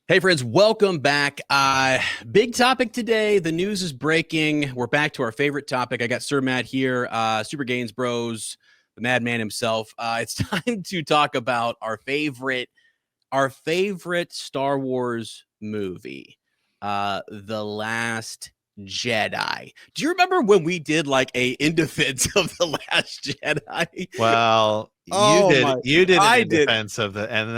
Hey friends, welcome back. Big topic today. The news is breaking. We're back to our favorite topic. I got Sir Matt here, Super Gains Bros, the madman himself. It's time to talk about our favorite Star Wars movie, The Last Jedi. Do you remember when we did like a in defense of The Last Jedi? Well, Oh my, you did I an in did. defense of the, and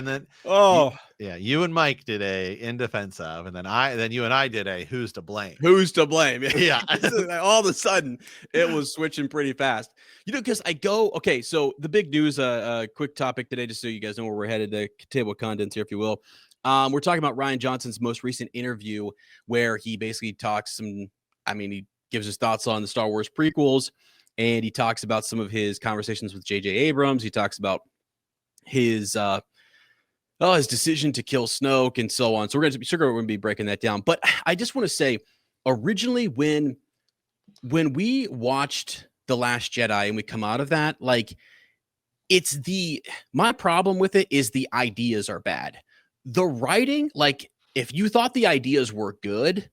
then you, Oh, yeah, you and Mike did a in defense of, and then you and I did a who's to blame. who's to blame? Yeah. All of a sudden, it was switching pretty fast. Because I go, okay, so the big news, quick topic today, just so you guys know where we're headed, the table of contents here, if you will. We're talking about Rian Johnson's most recent interview where he basically talks he gives his thoughts on the Star Wars prequels, and he talks about some of his conversations with J.J. Abrams. He talks about his his decision to kill Snoke and so on. So we're going to be breaking that down. But I just want to say, originally when we watched The Last Jedi and we come out of that, like my problem with it is the ideas are bad. The writing, like if you thought the ideas were good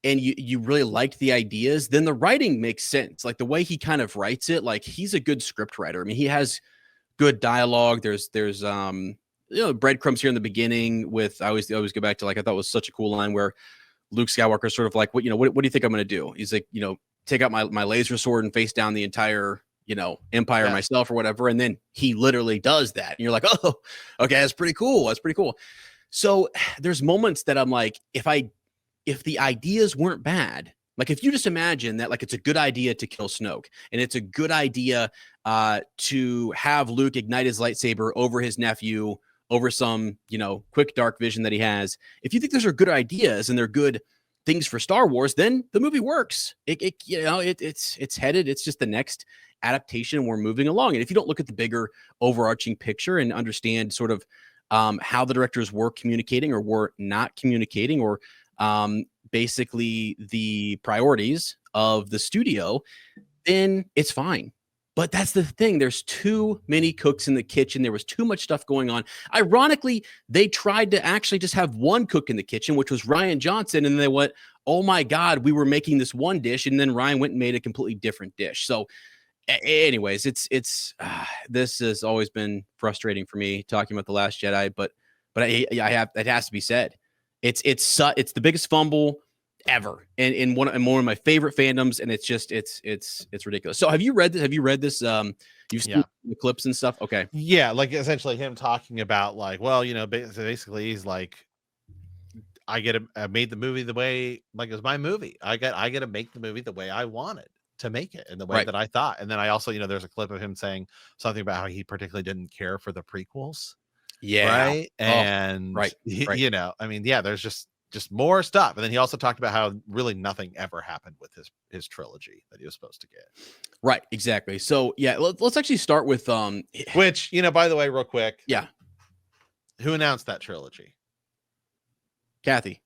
and you really liked the ideas, then the writing makes sense. Like the way he kind of writes it, like he's a good script writer. I mean, he has good dialogue. There's breadcrumbs here in the beginning with I always go back to, like, I thought it was such a cool line where Luke Skywalker sort of like, what do you think I'm going to do? He's like, take out my laser sword and face down the entire, empire myself or whatever. And then he literally does that. And you're like, oh, okay, that's pretty cool. That's pretty cool. So there's moments that I'm like, if the ideas weren't bad, like if you just imagine that, like, it's a good idea to kill Snoke and it's a good idea to have Luke ignite his lightsaber over his nephew, over some, quick dark vision that he has. If you think those are good ideas and they're good things for Star Wars, then the movie works. It's headed. It's just the next adaptation, and we're moving along. And if you don't look at the bigger overarching picture and understand sort of how the directors were communicating or were not communicating, or basically the priorities of the studio, then it's fine. But that's the thing. There's too many cooks in the kitchen. There was too much stuff going on. Ironically, they tried to actually just have one cook in the kitchen, which was Rian Johnson. And they went, oh my God, we were making this one dish. And then Rian went and made a completely different dish. So anyways, this has always been frustrating for me talking about The Last Jedi, but it has to be said. It's the biggest fumble ever, and in one of my favorite fandoms, and it's ridiculous. So have you read this? You've seen the clips and stuff? Okay. Yeah, like essentially him talking about, like, well, basically he's like, I made the movie the way, like, it was my movie. I get to make the movie the way I wanted to make it, in the way that I thought. And then I also, there's a clip of him saying something about how he particularly didn't care for the prequels. Yeah. Right. And there's just more stuff. And then he also talked about how really nothing ever happened with his trilogy that he was supposed to get. Right, exactly. So yeah, let's actually start with which, by the way, real quick. Yeah. Who announced that trilogy? Kathy.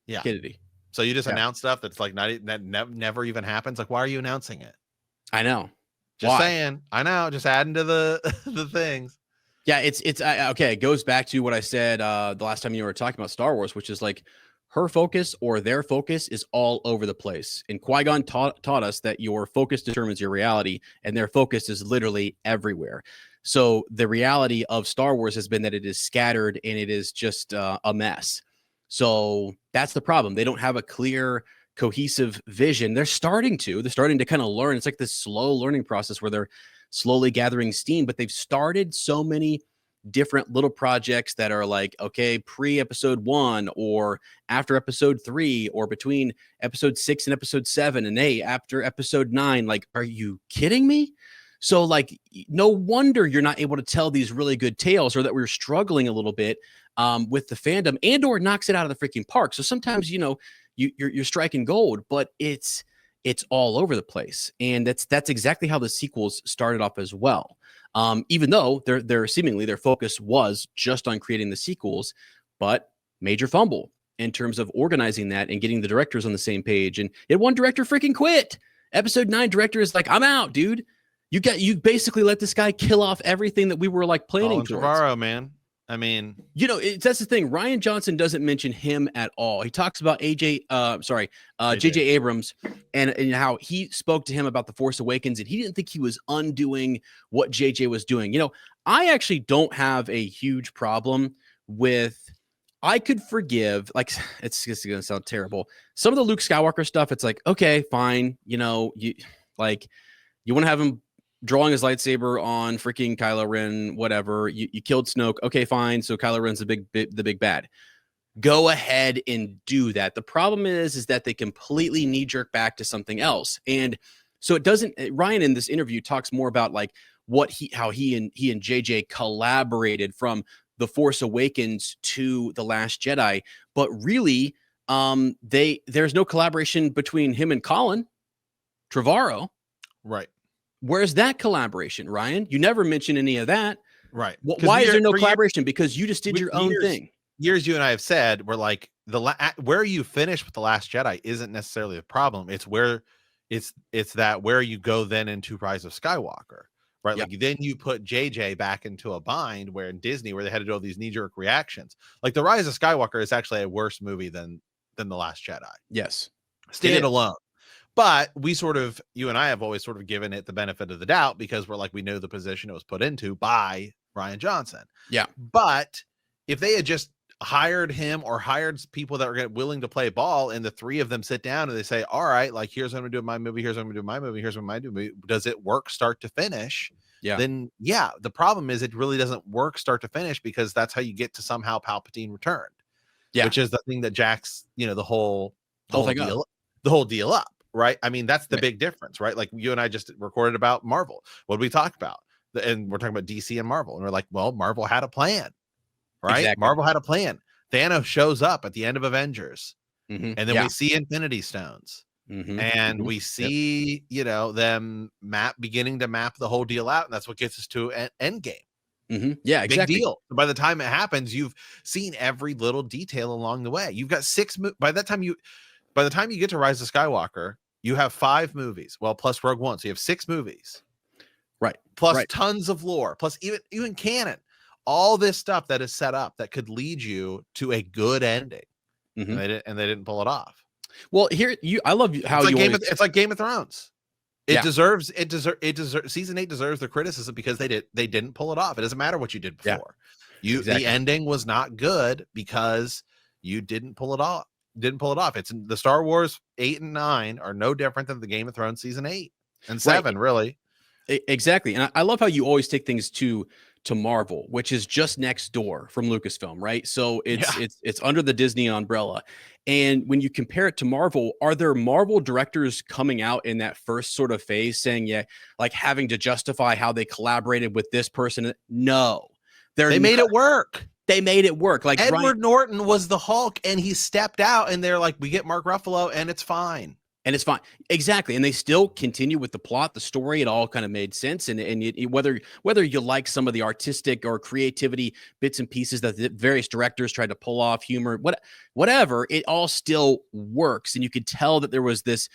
Yeah. Kennedy. So you just announced stuff that's like never even happens. Like, why are you announcing it? I know. Just saying. I know. Just adding to the things. Yeah, it's okay. It goes back to what I said the last time you were talking about Star Wars, which is like her focus or their focus is all over the place. And Qui-Gon taught us that your focus determines your reality, and their focus is literally everywhere. So the reality of Star Wars has been that it is scattered and it is just a mess. So that's the problem. They don't have a clear, cohesive vision. They're starting to kind of learn. It's like this slow learning process where they're slowly gathering steam, but they've started so many different little projects that are like, okay, pre-episode 1 or after episode 3 or between episode 6 and episode 7 and after episode 9. Like, are you kidding me? So like, no wonder you're not able to tell these really good tales, or that we're struggling a little bit with the fandom, and or knocks it out of the freaking park. So sometimes, you're striking gold, but it's all over the place. And that's exactly how the sequels started off as well. Even though their focus was just on creating the sequels, but major fumble in terms of organizing that and getting the directors on the same page. And one director freaking quit. Episode 9 director is like, I'm out, dude. You basically let this guy kill off everything that we were like planning towards. Trevorrow, man. I mean, that's the thing. Rian Johnson doesn't mention him at all. He talks about J.J. Abrams and how he spoke to him about The Force Awakens, and he didn't think he was undoing what J.J. was doing. I actually don't have a huge problem with. I could forgive, like, it's going to sound terrible. Some of the Luke Skywalker stuff, it's like, okay, fine. You want to have him drawing his lightsaber on freaking Kylo Ren, whatever. You killed Snoke. Okay, fine. So Kylo Ren's the big bad. Go ahead and do that. The problem is that they completely knee jerk back to something else. And so it doesn't, Ryan in this interview talks more about like how he and JJ collaborated from The Force Awakens to The Last Jedi. But really, there's no collaboration between him and Colin Trevorrow. Right. Where's that collaboration, Ryan? You never mention any of that. Right. Why is there no collaboration? Because you just did your own thing. Years you and I have said, we're like, where you finish with The Last Jedi isn't necessarily the problem. It's where where you go then into Rise of Skywalker, right? Yep. Like then you put JJ back into a bind where in Disney, where they had to do all these knee-jerk reactions. Like The Rise of Skywalker is actually a worse movie than The Last Jedi. Yes. Stand alone. But you and I have always sort of given it the benefit of the doubt because we're like, we know the position it was put into by Rian Johnson. Yeah. But if they had just hired him or hired people that were willing to play ball and the three of them sit down and they say, all right, like, here's what I'm going to do in my movie. Here's what I'm going to do in my movie. Here's what I'm going to do. Does it work start to finish? Yeah. Then, yeah, the problem is it really doesn't work start to finish because that's how you get to somehow Palpatine returned. Yeah. Which is the thing that jacks, the whole deal up. Right. I mean, that's the big difference, right? Like you and I just recorded about Marvel. What did we talk about? And we're talking about DC and Marvel. And we're like, well, Marvel had a plan, right? Exactly. Marvel had a plan. Thanos shows up at the end of Avengers. Mm-hmm. And then we see Infinity Stones. Mm-hmm. And we see, them beginning to map the whole deal out. And that's what gets us to Endgame. Mm-hmm. Yeah, exactly. Big deal. By the time it happens, you've seen every little detail along the way. You've got by the time you get to Rise of Skywalker, you have 5 movies. Well, plus Rogue One. So you have 6 movies. Right. Plus tons of lore. Plus even canon. All this stuff that is set up that could lead you to a good ending. Mm-hmm. And they didn't pull it off. Well, I love how it's like Game of Thrones. It deserves season 8 deserves the criticism because they didn't pull it off. It doesn't matter what you did before. Yeah. The ending was not good because you didn't pull it off. It's the Star Wars 8 and 9 are no different than the Game of Thrones season 8 and 7, really. Exactly. And I love how you always take things to Marvel, which is just next door from Lucasfilm, right? So it's under the Disney umbrella. And when you compare it to Marvel, are there Marvel directors coming out in that first sort of phase saying, like having to justify how they collaborated with this person? No. They made it work. They made it work. Like Edward Norton was the Hulk and he stepped out and they're like, we get Mark Ruffalo and it's fine. And it's fine. Exactly. And they still continue with the plot, the story. It all kind of made sense. And whether you like some of the artistic or creativity bits and pieces that the various directors tried to pull off, humor, whatever, it all still works. And you could tell that there was this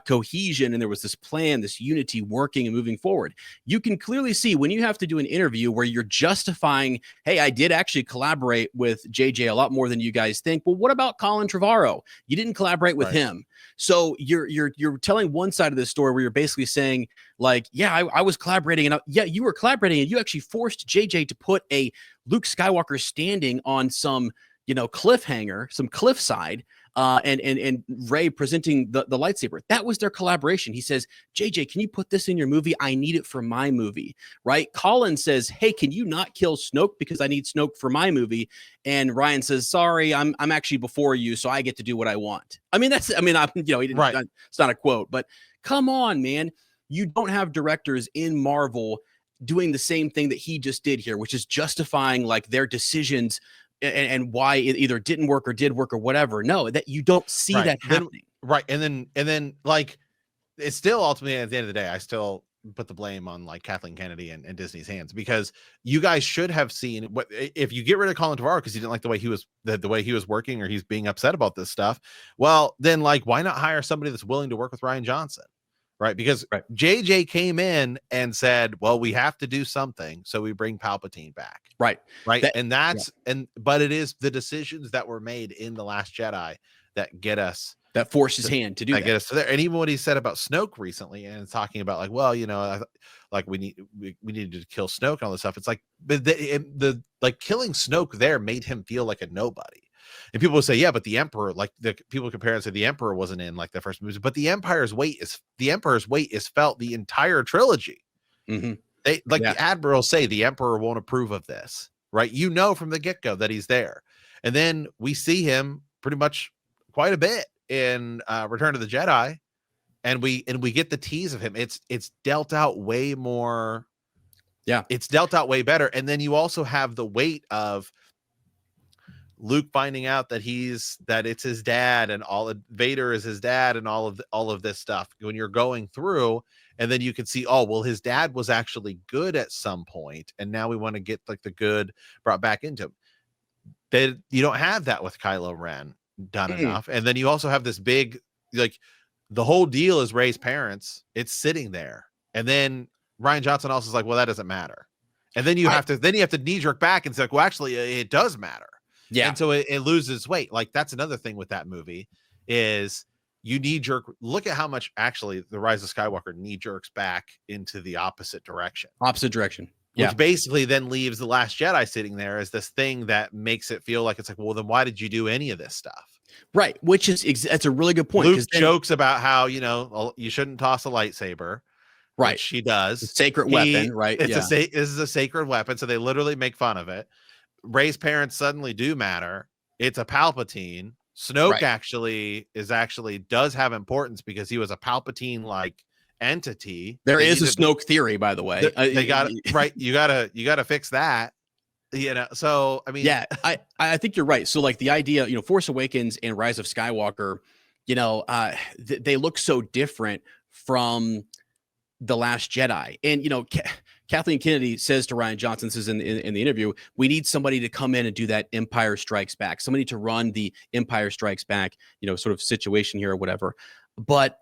cohesion and there was this plan, this unity working and moving forward. You can clearly see when you have to do an interview where you're justifying, hey, I did actually collaborate with JJ a lot more than you guys think. Well, what about Colin Trevorrow? You didn't collaborate with him. So you're telling one side of this story where you're basically saying like, yeah, I was collaborating and you were collaborating and you actually forced JJ to put a Luke Skywalker standing on some, cliffhanger, some cliffside, and Rey presenting the lightsaber. That was their collaboration. He says, JJ, can you put this in your movie? I need it for my movie, right? Colin says, hey, can you not kill Snoke because I need Snoke for my movie? And Ryan says, sorry, I'm actually before you, so I get to do what I want. He didn't, it's not a quote, but come on, man. You don't have directors in Marvel doing the same thing that he just did here, which is justifying like their decisions and why it either didn't work or did work or whatever. No, that you don't see that happening. And then like, it's still ultimately at the end of the day, I still put the blame on like Kathleen Kennedy and Disney's hands, because you guys should have seen what, if you get rid of Colin Trevorrow because you didn't like the way he was, the way he was working, or he's being upset about this stuff. Well, then like, why not hire somebody that's willing to work with Rian Johnson? right? Because Right. JJ came in and said, well, we have to do something, so we bring Palpatine back. Right. Right. That, And but it is the decisions that were made in The Last Jedi that get us that forced his hand to do that. get us to there. And even what he said about Snoke recently, and talking about like, well, like we needed to kill Snoke and all this stuff. It's like the like killing Snoke there made him feel like a nobody. And people will say, yeah, but the Emperor, like the people compare and say the Emperor wasn't in like the first movie, but the Emperor's weight is felt the entire trilogy. Mm-hmm. They like the admirals say the Emperor won't approve of this, right? From the get-go that he's there. And then we see him pretty much quite a bit in Return of the Jedi, and we get the tease of him. It's dealt out way more. Yeah, it's dealt out way better. And then you also have the weight of Luke finding out that it's his dad, and Vader is his dad, and all of this stuff when you're going through. And then you can see, oh, well, his dad was actually good at some point, and now we want to get like the good brought back into him. You don't have that with Kylo Ren done enough. And then you also have this big, like, the whole deal is Rey's parents. It's sitting there, and then Rian Johnson also is like, well, that doesn't matter. And then you have to knee jerk back and say, like, well, actually, it does matter. Yeah, and so it loses weight. Like, that's another thing with that movie is. You knee jerk. Look at how much actually the Rise of Skywalker knee jerks back into the opposite direction. Which basically then leaves The Last Jedi sitting there as this thing that makes it feel like it's like, well, then why did you do any of this stuff? Right. Which is that's a really good point. Luke jokes about how you shouldn't toss a lightsaber. Right. She does. It's a sacred weapon. Right. This is a sacred weapon, so they literally make fun of it. Rey's parents suddenly do matter. It's a Palpatine. Snoke actually does have importance because he was a Palpatine like entity. There is a Snoke theory, by the way. They got it right. You gotta fix that. So I mean, yeah, I think you're right. So like the idea, Force Awakens and Rise of Skywalker, they look so different from The Last Jedi. And Kathleen Kennedy says to Rian Johnson, this is in the interview, we need somebody to come in and do that Empire Strikes Back, somebody to run the Empire Strikes Back, sort of situation here or whatever. But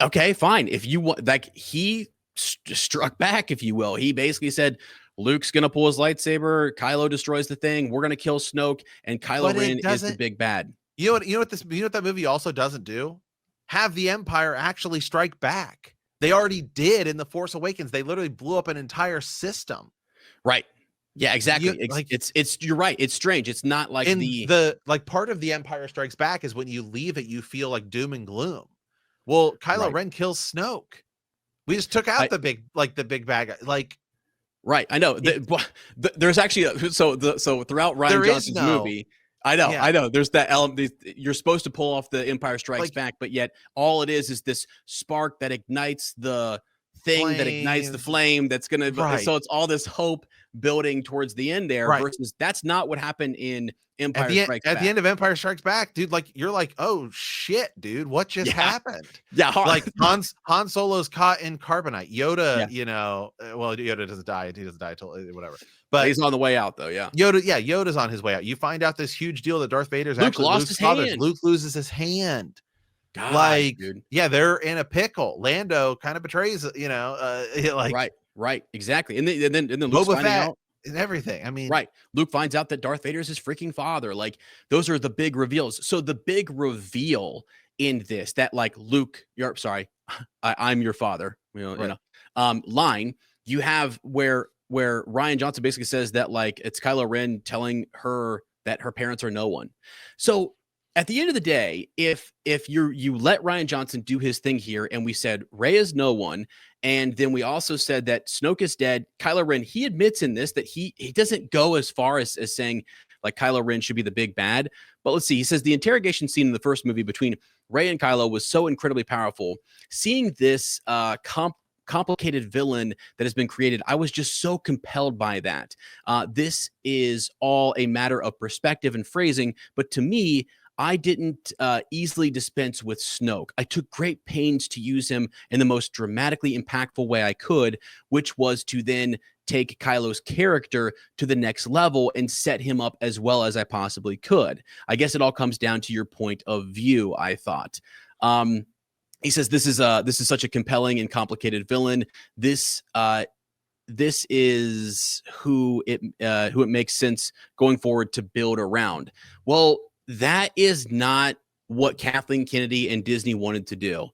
okay, fine. If you want, like, he struck back, if you will. He basically said, Luke's gonna pull his lightsaber, Kylo destroys the thing, we're gonna kill Snoke, and Kylo Ren is the big bad. You know what that movie also doesn't do? Have the Empire actually strike back. They already did in The Force Awakens. They literally blew up an entire system. Right. Yeah, exactly. It's you're right. It's strange. It's not like the part of the Empire Strikes Back is when you leave it, you feel like doom and gloom. Well, Kylo Ren kills Snoke. We just took out the big bad guy. Like, right. I know. There's actually so throughout Rian Johnson's movie. I know. There's that element. You're supposed to pull off the Empire Strikes Back, but yet all it is this spark that ignites the thing that ignites the flame. That's gonna. So it's all this hope building towards the end there. Versus that's not what happened in Empire Strikes Back. At the end of Empire Strikes Back, dude, like you're like, oh shit, dude, what just happened? Yeah, like Han Solo's caught in carbonite. Yoda, well, Yoda doesn't die. He doesn't die till whatever. But he's on the way out, though. Yeah, Yoda's on his way out. You find out this huge deal that Darth Vader's Luke actually lost his hand. Luke loses his hand. God, like, dude. Yeah, they're in a pickle. Lando kind of betrays, right, exactly. And then Luke's finding out and everything. I mean, Luke finds out that Darth Vader is his freaking father. Like, those are the big reveals. So the big reveal in this, that like Luke, I'm your father. Line you have where Rian Johnson basically says that like it's Kylo Ren telling her that her parents are no one. So at the end of the day, if you let Rian Johnson do his thing here, and we said Rey is no one, and then we also said that Snoke is dead, Kylo Ren, he admits in this that he doesn't go as far as saying like Kylo Ren should be the big bad. But let's see, he says the interrogation scene in the first movie between Rey and Kylo was so incredibly powerful. Seeing this complicated villain that has been created, I was just so compelled by that. This is all a matter of perspective and phrasing, but to me, I didn't easily dispense with Snoke. I took great pains to use him in the most dramatically impactful way I could, which was to then take Kylo's character to the next level and set him up as well as I possibly could. I guess it all comes down to your point of view, I thought. he says this is such a compelling and complicated villain. This is who it makes sense going forward to build around. Well, that is not what Kathleen Kennedy and Disney wanted to do.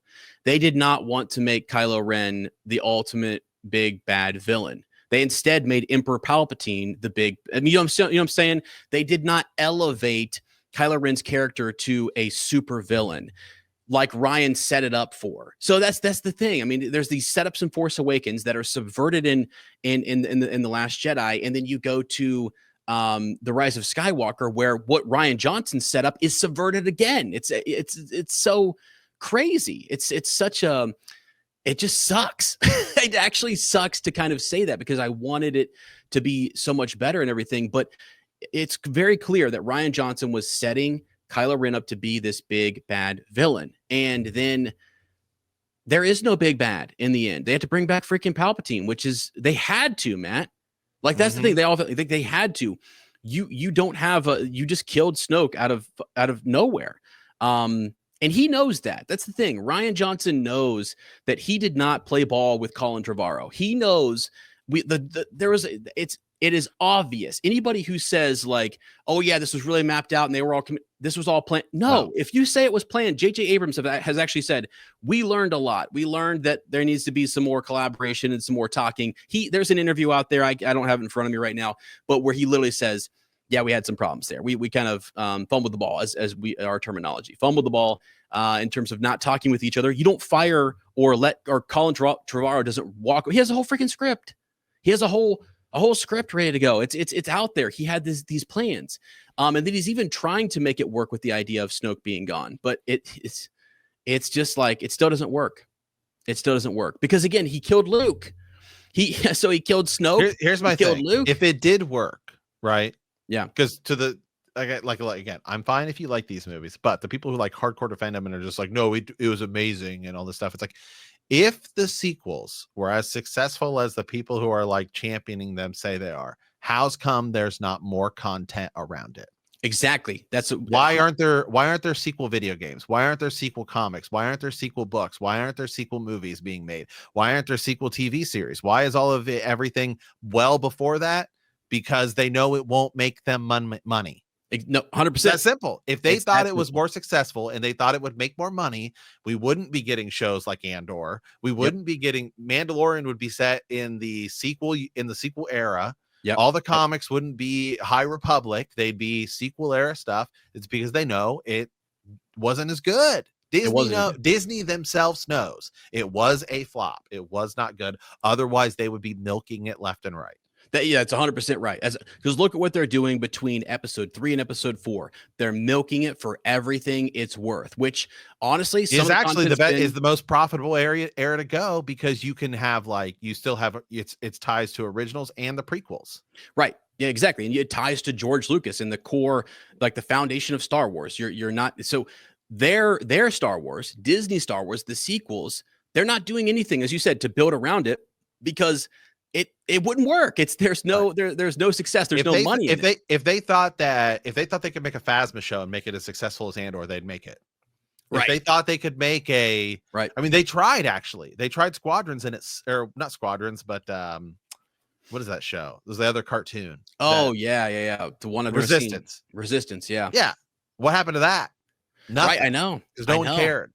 They did not want to make Kylo Ren the ultimate big bad villain. They instead made Emperor Palpatine the big. And you know what I'm saying? They did not elevate Kylo Ren's character to a super villain like Rian set it up for. So that's the thing. I mean, there's these setups in Force Awakens that are subverted in the Last Jedi, and then you go to the Rise of Skywalker, where what Rian Johnson set up is subverted again. It's so crazy. It's such a, it just sucks. It actually sucks to kind of say that, because I wanted it to be so much better and everything, but it's very clear that Rian Johnson was setting Kylo Ren up to be this big bad villain. And then there is no big bad in the end. They had to bring back freaking Palpatine, which is, they had to, Matt. Like, that's the thing. They all think they had to. You don't have you just killed Snoke out of nowhere. And he knows that. That's the thing. Rian Johnson knows that he did not play ball with Colin Trevorrow. He knows it is obvious. Anybody who says like, oh yeah, this was really mapped out and they were all this was all planned. No, if you say it was planned, J.J. Abrams has actually said, we learned a lot. We learned that there needs to be some more collaboration and some more talking. There's an interview out there. I don't have it in front of me right now, but where he literally says, yeah, we had some problems there. We kind of fumbled the ball, as our terminology, fumbled the ball in terms of not talking with each other. You don't fire or Colin Trevorrow doesn't walk. He has a whole freaking script. He has a whole script ready to go. It's out there. He had these plans. And then he's even trying to make it work with the idea of Snoke being gone. But it's just like, it still doesn't work. It still doesn't work. Because again, he killed Luke. He killed Snoke. Here's my thing. Luke. If it did work, right? Yeah. Because again, I'm fine if you like these movies, but the people who like hardcore to fandom and are just like, no, it was amazing and all this stuff. It's like, if the sequels were as successful as the people who are like championing them say they are, how's come there's not more content around it? Exactly. Why aren't there sequel video games? Why aren't there sequel comics? Why aren't there sequel books? Why aren't there sequel movies being made? Why aren't there sequel TV series? Why is all of everything well before that? Because they know it won't make them money. No, 100%. That's simple. If they thought it was more successful and they thought it would make more money, we wouldn't be getting shows like Andor. We wouldn't be getting Mandalorian would be set in the sequel era. Yep. All the comics wouldn't be High Republic. They'd be sequel era stuff. It's because they know it wasn't as good. Disney themselves knows it was a flop. It was not good. Otherwise, they would be milking it left and right. It's 100% right. Because look at what they're doing between episode 3 and episode 4. They're milking it for everything it's worth, which honestly is actually is the most profitable era to go, because you can have you still have its ties to originals and the prequels. Right. Yeah, exactly. And it ties to George Lucas and the core, like the foundation of Star Wars. You're not, so their Star Wars, Disney Star Wars, the sequels, they're not doing anything, as you said, to build around it, because it wouldn't work. There's no success. There's no money. If they thought they could make a Phasma show and make it as successful as Andor, they'd make it. If they thought they could make I mean, they tried Squadrons, and or not Squadrons, but what is that show? It was the other cartoon. Oh yeah. The one of Resistance. Yeah. What happened to that? Nothing. Right, I know, because no one cared.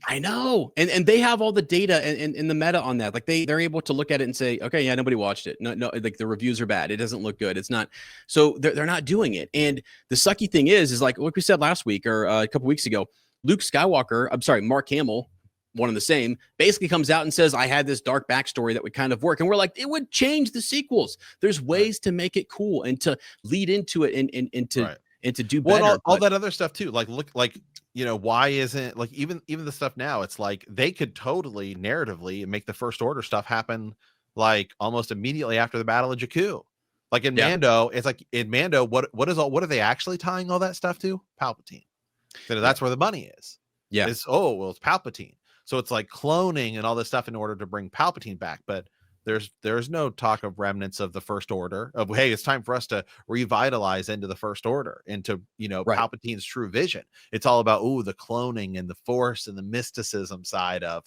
I know, and they have all the data and the meta on that. Like they're able to look at it and say, okay, yeah, nobody watched it. No, like the reviews are bad. It doesn't look good. It's not. So they're not doing it. And the sucky thing is like we said last week or a couple weeks ago, Mark Hamill, one and the same, basically comes out and says, I had this dark backstory that would kind of work. And we're like, it would change the sequels. There's ways to make it cool and to lead into it and to do better. All that other stuff too. Why isn't even the stuff now? It's like they could totally narratively make the First Order stuff happen like almost immediately after the Battle of Jakku. Like in Mando, it's like in Mando, what are they actually tying all that stuff to? Palpatine. So that's where the money is. Yeah. It's Palpatine. So it's like cloning and all this stuff in order to bring Palpatine back. But There's no talk of remnants of the First Order, of hey, it's time for us to revitalize into the First Order, into, you know, Right. Palpatine's true vision. It's all about the cloning and the Force and the mysticism side of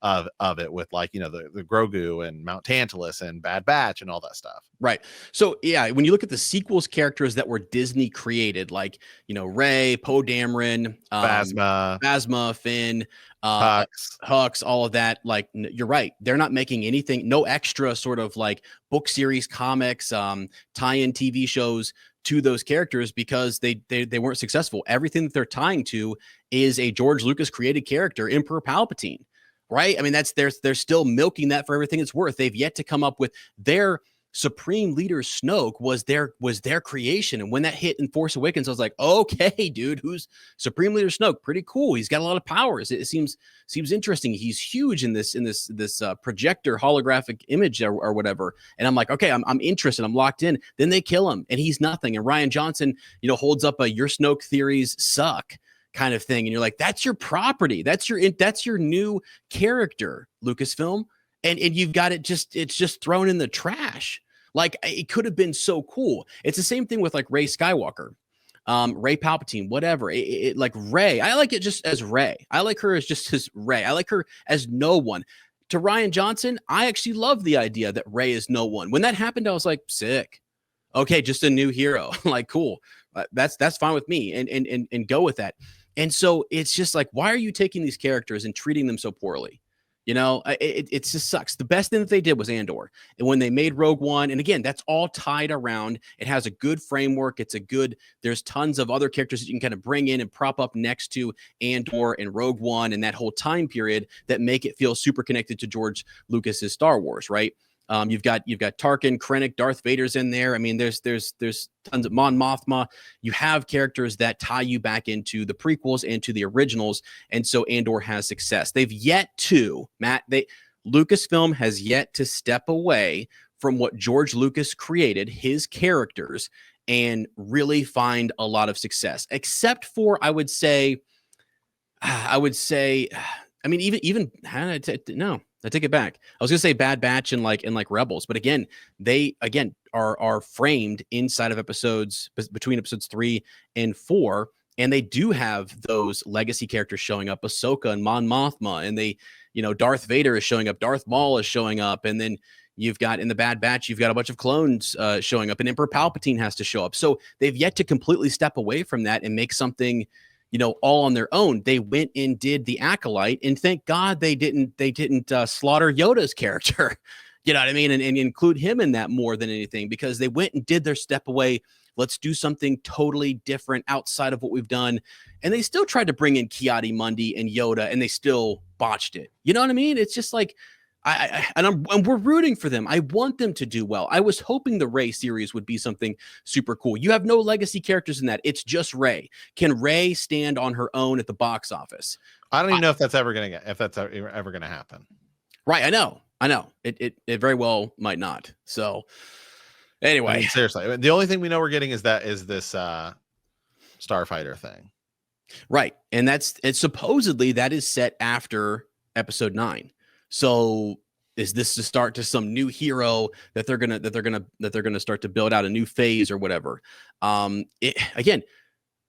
it, with, like, you know, the Grogu and Mount Tantalus and Bad Batch and all that stuff. Right. So yeah, when you look at the sequels characters that were Disney created, like, you know, Rey, Poe Dameron, Phasma, Phasma, Finn, Hux. Hux, all of that. Like, you're right. They're not making anything, no extra sort of like book series, comics, tie-in TV shows to those characters, because they weren't successful. Everything that they're tying to is a George Lucas created character, Emperor Palpatine. Right. I mean, they're still milking that for everything it's worth. They've yet to come up with their Supreme Leader. Snoke was their creation. And when that hit in Force Awakens, I was like, okay, dude, who's Supreme Leader Snoke? Pretty cool. He's got a lot of powers. It seems interesting. He's huge in this projector holographic image or whatever. And I'm like, okay, I'm interested. I'm locked in. Then they kill him and he's nothing. And Rian Johnson, you know, holds up a your Snoke theories suck kind of thing. And you're like, that's your property. That's your new character, Lucasfilm. And you've got it's just thrown in the trash. Like, it could have been so cool. It's the same thing with like Rey Skywalker, Rey Palpatine, whatever. Like Rey, I like it just as Rey. I like her as just as Rey. I like her as no one. To Rian Johnson, I actually love the idea that Rey is no one. When that happened, I was like, sick. Okay, just a new hero. Like, cool. That's fine with me, and go with that. And so it's just like, why are you taking these characters and treating them so poorly? You know, it just sucks. The best thing that they did was Andor. And when they made Rogue One, and again, that's all tied around. It has a good framework. There's tons of other characters that you can kind of bring in and prop up next to Andor and Rogue One and that whole time period that make it feel super connected to George Lucas's Star Wars, right? You've got Tarkin, Krennic, Darth Vader's in there. I mean, there's tons of Mon Mothma. You have characters that tie you back into the prequels and to the originals, and so Andor has success. They've yet to, Lucasfilm has yet to step away from what George Lucas created, his characters, and really find a lot of success. Except for, I would say, I mean, even no. I take it back. I was gonna say Bad Batch and like Rebels, but again, they are framed inside of episodes between episodes 3 and 4, and they do have those legacy characters showing up, Ahsoka and Mon Mothma, and they, you know, Darth Vader is showing up, Darth Maul is showing up, and then you've got in the Bad Batch, you've got a bunch of clones showing up, and Emperor Palpatine has to show up. So they've yet to completely step away from that and make something, you know, all on their own. They went and did the Acolyte, and thank God they didn't slaughter Yoda's character, you know what I mean, and include him in that more than anything, because they went and did their step away. Let's do something totally different outside of what we've done. And they still tried to bring in Ki-Adi-Mundi and Yoda, and they still botched it. You know what I mean? It's just like, and we're rooting for them. I want them to do well. I was hoping the Rey series would be something super cool. You have no legacy characters in that. It's just Rey. Can Rey stand on her own at the box office? I don't even know if that's ever gonna happen. Right. I know. It very well might not. So anyway, I mean, seriously, the only thing we know we're getting is this Starfighter thing. Right. And it's supposedly that is set after episode 9. So is this the start to some new hero that they're gonna start to build out a new phase or whatever? Again,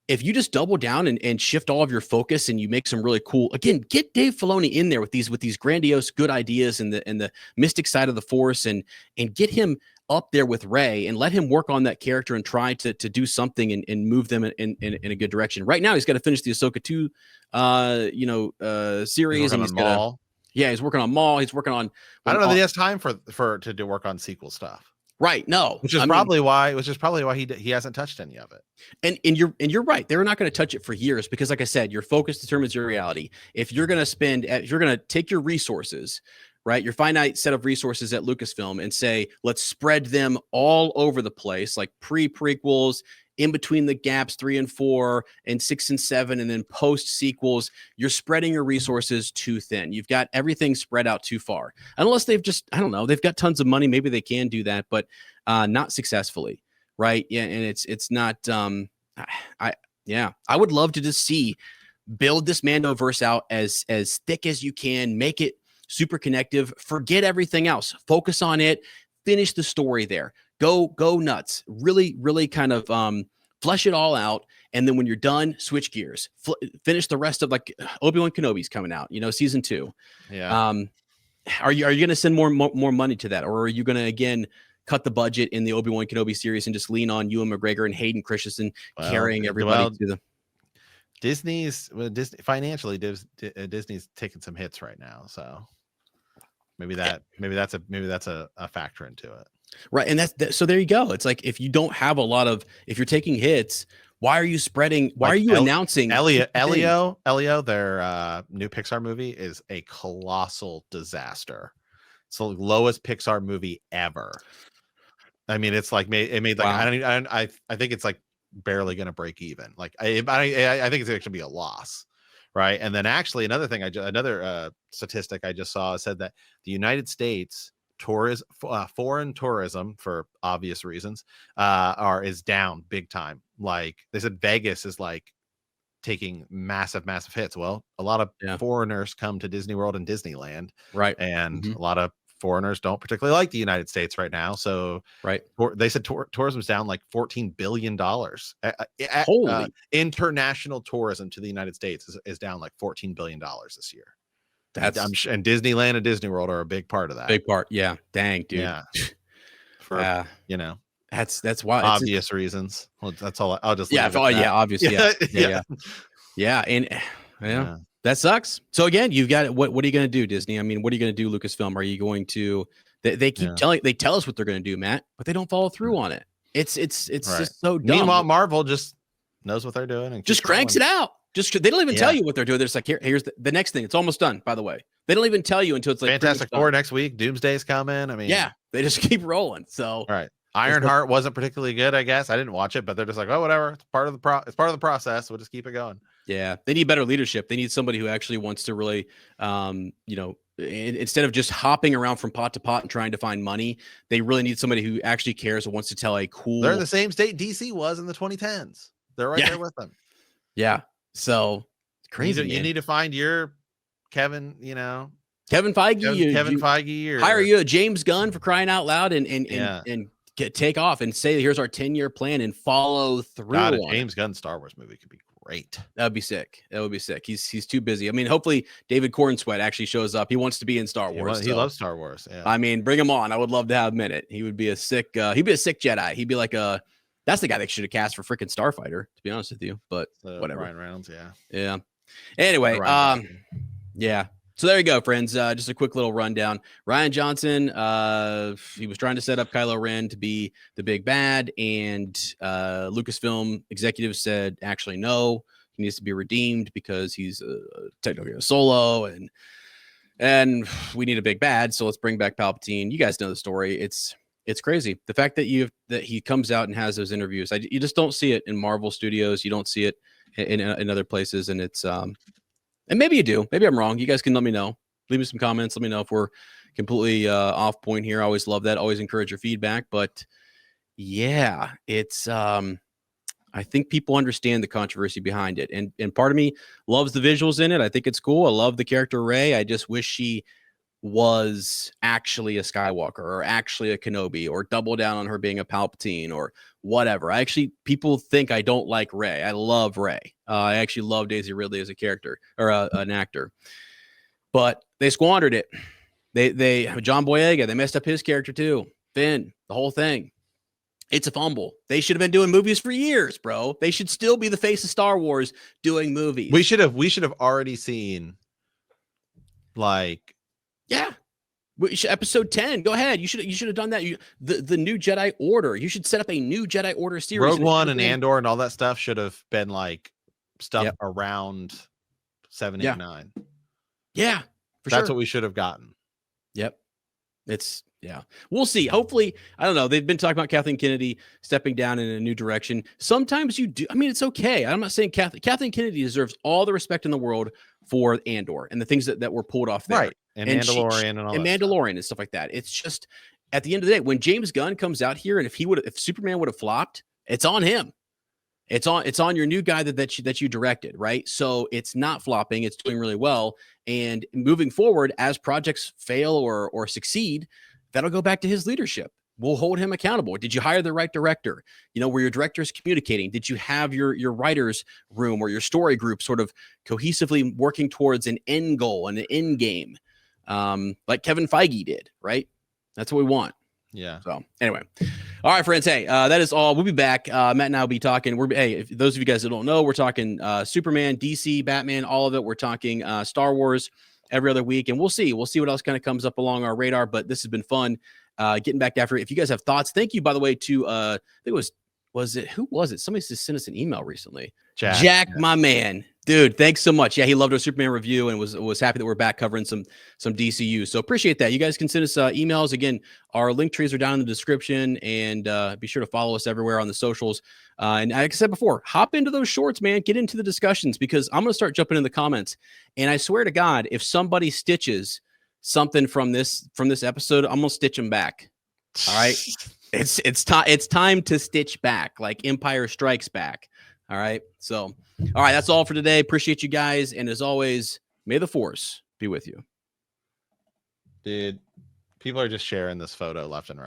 if you just double down and shift all of your focus and you make some really cool, again, get Dave Filoni in there with these grandiose good ideas and the mystic side of the Force, and get him up there with Rey and let him work on that character and try to do something and move them in a good direction. Right now, he's got to finish the Ahsoka 2 series, and he's working on Maul. He's working on. I don't know that he has time to do work on sequel stuff. Right. No. Which is probably why he hasn't touched any of it. And you're right. They're not going to touch it for years because, like I said, your focus determines your reality. If you're going to take your resources, right, your finite set of resources at Lucasfilm, and say, let's spread them all over the place, like prequels, in between the gaps 3 and 4 and 6 and 7, and then post sequels, you're spreading your resources too thin. You've got everything spread out too far. Unless they've they've got tons of money. Maybe they can do that, but not successfully. Right. Yeah. And it's not, I would love to just build this Mandoverse out as thick as you can, make it super connective. Forget everything else. Focus on it. Finish the story there. Go nuts. Really kind of flesh it all out. And then when you're done, switch gears. Finish the rest of, like, Obi-Wan Kenobi's coming out, season 2. Yeah. Are you going to send more money to that, or are you going to again cut the budget in the Obi-Wan Kenobi series and just lean on Ewan McGregor and Hayden Christensen carrying everybody to the Disney's financially? Disney's taking some hits right now, so maybe that's a factor into it. Right, and so there you go. It's like, if you don't have if you're taking hits, why are you spreading? Why are you announcing? Elio, their new Pixar movie is a colossal disaster. It's the lowest Pixar movie ever. I mean, it's like it made like, wow. I think it's like barely going to break even. Like I think it's going to be a loss, right? And then actually another thing, another statistic I just saw said that the United States foreign tourism, for obvious reasons, is down big time. Like they said, Vegas is like taking massive hits. Well, a lot of foreigners come to Disney World and Disneyland, right? And a lot of foreigners don't particularly like the United States right now. So they said tourism's down like $14 billion. Holy international tourism to the United States is down like $14 billion this year. And Disneyland and Disney World are a big part of that. Big part. Yeah. Dang, dude. Yeah. For that's why obvious reasons. Well, that's all. I'll just obviously. Yeah. And that sucks. So again, you've got what are you going to do, Disney? I mean, what are you going to do, Lucasfilm? Are you going to? They keep they tell us what they're going to do, Matt, but they don't follow through on it. It's just so dumb. Meanwhile, Marvel just knows what they're doing and just cranks it out. They don't even tell you what they're doing. They're just like, here's the next thing. It's almost done, by the way. They don't even tell you until it's like Fantastic Four next week. Doomsday's coming. I mean, they just keep rolling. So Ironheart wasn't particularly good, I guess. I didn't watch it, but they're just like, oh, whatever. It's part of the process. We'll just keep it going. Yeah, they need better leadership. They need somebody who actually wants to really, instead of just hopping around from pot to pot and trying to find money, they really need somebody who actually cares and wants to tell a cool. They're in the same state DC was in the 2010s. They're right there with them. Yeah. So it's crazy. You need to find your Kevin Feige. Kevin Feige. Hire you a James Gunn, for crying out loud, and take off and say, here's our 10-year plan, and follow through. A James Gunn Star Wars movie could be great. That would be sick. He's too busy. I mean, hopefully David Cornsweet actually shows up. He wants to be in Star Wars. He loves Star Wars. Yeah. I mean, bring him on. I would love to have him in it. He would be a sick Jedi. He'd be like that's the guy they should have cast for freaking Starfighter, to be honest with you. But whatever. Ryan Reynolds, yeah. Anyway, yeah. So there you go, friends. Just a quick little rundown. Rian Johnson, he was trying to set up Kylo Ren to be the big bad, and Lucasfilm executives said, actually, no, he needs to be redeemed because he's technically a Solo, and we need a big bad. So let's bring back Palpatine. You guys know the story. It's crazy. The fact that he comes out and has those interviews, you just don't see it in Marvel Studios. You don't see it in other places, and it's and maybe you do. Maybe I'm wrong. You guys can let me know. Leave me some comments. Let me know if we're completely off point here. I always love that. Always encourage your feedback. But yeah, it's I think people understand the controversy behind it, and part of me loves the visuals in it. I think it's cool. I love the character Rey. I just wish she was actually a Skywalker, or actually a Kenobi, or double down on her being a Palpatine, or whatever. People think I don't like Rey. I love Rey. I actually love Daisy Ridley as a character, or an actor, but they squandered it. They John Boyega, they messed up his character too. Finn, the whole thing. It's a fumble. They should have been doing movies for years, bro. They should still be the face of Star Wars doing movies. We should have already seen, like, episode 10. Go ahead. You should have done that. The new Jedi Order. You should set up a new Jedi Order series. Rogue One and Andor and all that stuff should have been like stuff around 7, 8, 9. Yeah, that's what we should have gotten. Yep. We'll see. Hopefully, I don't know. They've been talking about Kathleen Kennedy stepping down in a new direction. Sometimes you do. I mean, it's okay. I'm not saying Kathleen Kennedy deserves all the respect in the world for Andor and the things that were pulled off there. Right. And Mandalorian and all that. Mandalorian and stuff like that. It's just, at the end of the day, when James Gunn comes out here, and if Superman would have flopped, it's on him. It's on your new guy that you directed, right? So it's not flopping, it's doing really well. And moving forward, as projects fail or succeed, that'll go back to his leadership. We'll hold him accountable. Did you hire the right director? You know, were your directors communicating? Did you have your writers room or your story group sort of cohesively working towards an end goal and an end game, like Kevin Feige did, right? That's what we want. Yeah. So anyway, all right, friends. Hey, that is all. We'll be back. Matt and I will be talking. If those of you guys that don't know, we're talking Superman, DC, Batman, all of it. We're talking Star Wars every other week, and we'll see what else kind of comes up along our radar. But this has been fun. Getting back after it. If you guys have thoughts, thank you, by the way, to I think it who was it? Somebody just sent us an email recently. Jack, my man. Dude, thanks so much. Yeah, he loved our Superman review and was happy that we're back covering some DCU. So appreciate that. You guys can send us emails. Again, our link trees are down in the description, and be sure to follow us everywhere on the socials. And like I said before, hop into those shorts, man. Get into the discussions, because I'm going to start jumping in the comments. And I swear to God, if somebody stitches something from this episode, I'm going to stitch them back. All right. It's time to stitch back, like Empire Strikes Back. All right. So, all right, that's all for today. Appreciate you guys. And as always, may the Force be with you. Dude, people are just sharing this photo left and right.